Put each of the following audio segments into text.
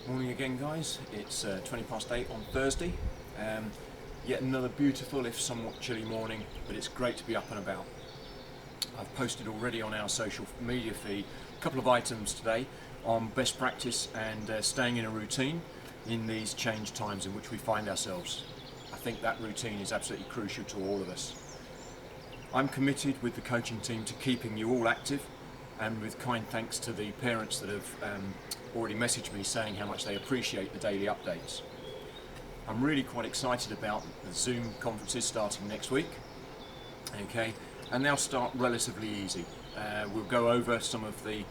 Morning again, guys. It's 20 past 8 on Thursday. Yet another beautiful, if somewhat chilly morning, but it's great to be up and about. I've posted already on our social media feed a couple of items today on best practice and staying in a routine in these changed times in which we find ourselves. I think that routine is absolutely crucial to all of us. I'm committed with the coaching team to keeping you all active, and with kind thanks to the parents that have already messaged me saying how much they appreciate the daily updates. I'm really quite excited about the Zoom conferences starting next week, okay, and they'll start relatively easy. We'll go over some of the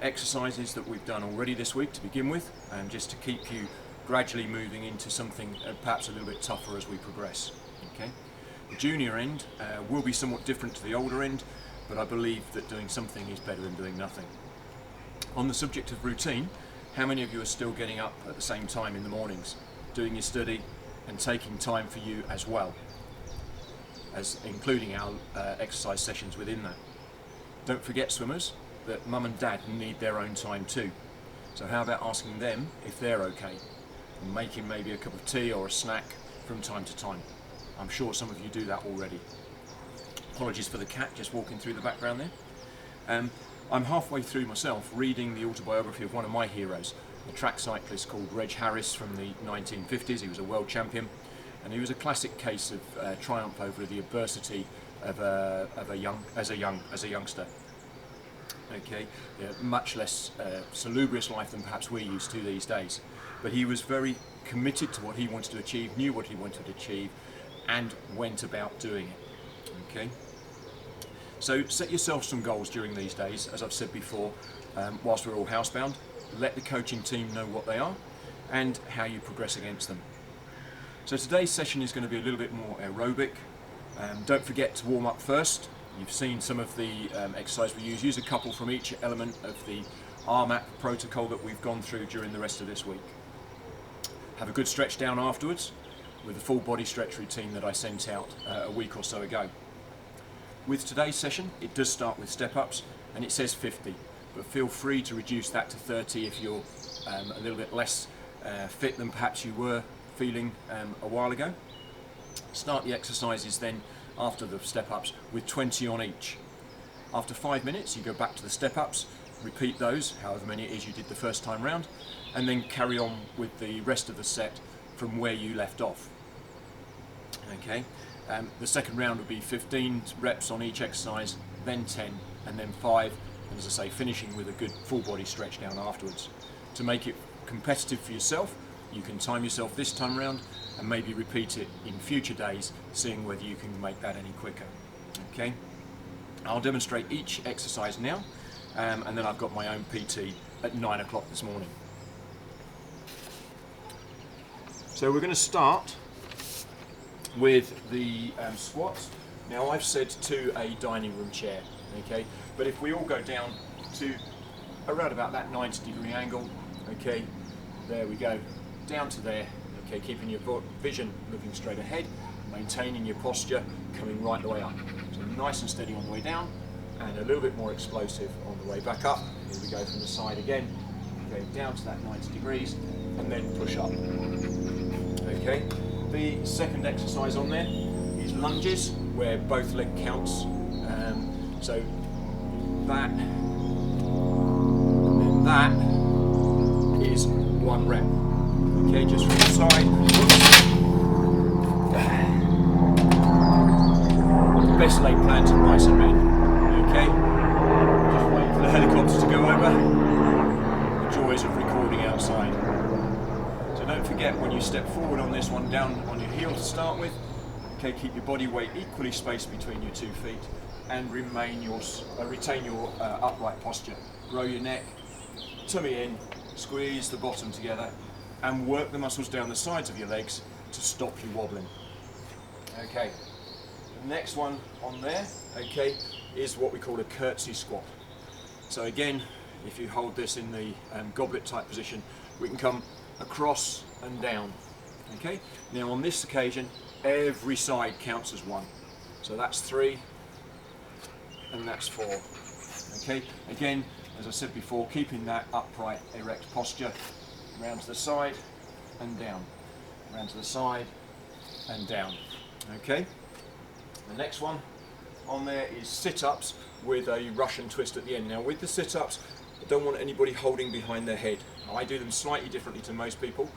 exercises that we've done already this week to begin with, just to keep you gradually moving into something perhaps a little bit tougher as we progress. Okay, the junior end will be somewhat different to the older end, but I believe that doing something is better than doing nothing. On the subject of routine, how many of you are still getting up at the same time in the mornings, doing your study and taking time for you as well, as including our exercise sessions within that? Don't forget, swimmers, that mum and dad need their own time too. So how about asking them if they're okay and making maybe a cup of tea or a snack from time to time? I'm sure some of you do that already. Apologies for the cat just walking through the background there. I'm halfway through myself reading the autobiography of one of my heroes, a track cyclist called Reg Harris from the 1950s. He was a world champion, and he was a classic case of triumph over the adversity of a youngster. Okay, yeah, much less salubrious life than perhaps we're used to these days. But he was very committed to what he wanted to achieve, knew what he wanted to achieve, and went about doing it. Okay. So set yourself some goals during these days, as I've said before, whilst we're all housebound. Let the coaching team know what they are and how you progress against them. So today's session is going to be a little bit more aerobic. Don't forget to warm up first. You've seen some of the exercise we use. Use a couple from each element of the RMAP protocol that we've gone through during the rest of this week. Have a good stretch down afterwards with the full body stretch routine that I sent out a week or so ago. With today's session, it does start with step-ups, and it says 50, but feel free to reduce that to 30 if you're a little bit less fit than perhaps you were feeling a while ago. Start the exercises then after the step-ups with 20 on each. After 5 minutes, you go back to the step-ups, repeat those, however many it is you did the first time round, and then carry on with the rest of the set from where you left off. Okay. The second round would be 15 reps on each exercise, then 10, and then 5, and as I say, finishing with a good full body stretch down afterwards. To make it competitive for yourself, you can time yourself this time round and maybe repeat it in future days, seeing whether you can make that any quicker. Okay, I'll demonstrate each exercise now, and then I've got my own PT at 9 o'clock this morning. So we're going to start with the squats. Now I've said to a dining room chair, okay, but if we all go down to around about that 90-degree angle, okay, there we go, down to there, okay, keeping your vision looking straight ahead, maintaining your posture, coming right the way up. So nice and steady on the way down, and a little bit more explosive on the way back up. Here we go from the side again, okay, down to that 90 degrees, and then push up, okay. The second exercise on there is lunges, where both leg counts. So that, and then that is 1 rep. Okay, just from the side. Best leg planted, nice and big. Okay, just waiting for the helicopters to go over. The joys of recording outside. So don't forget, when you step forward on this one, down on your heel to start with, okay, keep your body weight equally spaced between your 2 feet and retain your upright posture. Grow your neck, tummy in, squeeze the bottom together, and work the muscles down the sides of your legs to stop you wobbling. Okay, the next one on there, okay, is what we call a curtsy squat. So again, if you hold this in the goblet type position, we can come across and down. Okay, now on this occasion every side counts as 1, so that's 3 and that's 4. Okay, again, as I said before, keeping that upright erect posture, round to the side and down, round to the side and down. Okay, the next one on there is sit-ups with a Russian twist at the end. Now with the sit-ups, I don't want anybody holding behind their head. I do them slightly differently to most people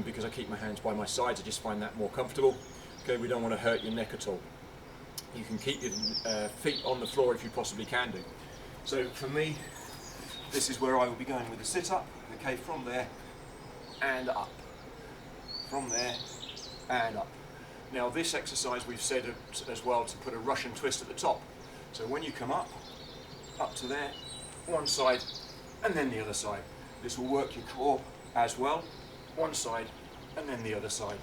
because I keep my hands by my sides. I just find that more comfortable. Okay, we don't want to hurt your neck at all. You can keep your feet on the floor if you possibly can do. So for me, this is where I will be going with the sit-up. Okay, from there and up, from there and up. Now this exercise we've said as well to put a Russian twist at the top. So when you come up to there, one side and then the other side. This will work your core as well, one side and then the other side.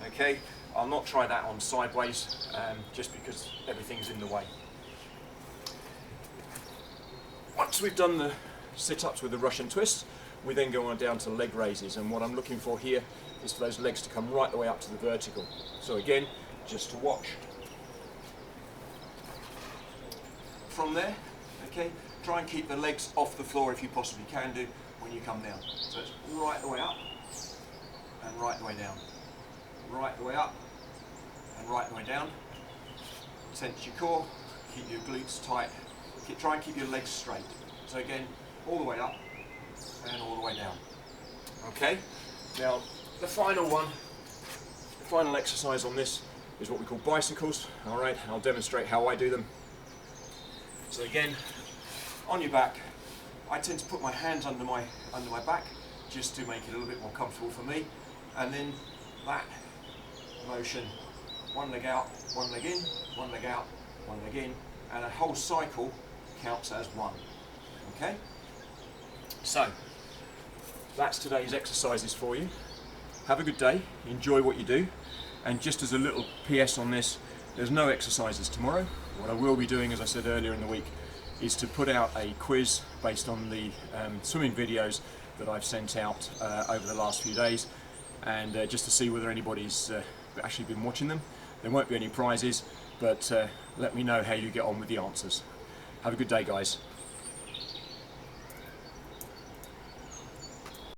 Okay, I'll not try that on sideways just because everything's in the way. Once we've done the sit-ups with the Russian twist, we then go on down to leg raises, and what I'm looking for here is for those legs to come right the way up to the vertical. So again, just to watch. From there, okay, try and keep the legs off the floor if you possibly can do when you come down. So it's right the way up and right the way down. Right the way up and right the way down. Tense your core, keep your glutes tight, try and keep your legs straight. So again, all the way up and all the way down. Okay, now the final one, the final exercise on this is what we call bicycles. All right, I'll demonstrate how I do them. So again, on your back, I tend to put my hands under my back just to make it a little bit more comfortable for me, and then that motion, one leg out, one leg in, one leg out, one leg in, and a whole cycle counts as one. Okay? So, that's today's exercises for you. Have a good day, enjoy what you do, and just as a little PS on this, there's no exercises tomorrow. What I will be doing, as I said earlier in the week, is to put out a quiz based on the swimming videos that I've sent out over the last few days, and just to see whether anybody's actually been watching them. There won't be any prizes, but let me know how you get on with the answers. Have a good day, guys.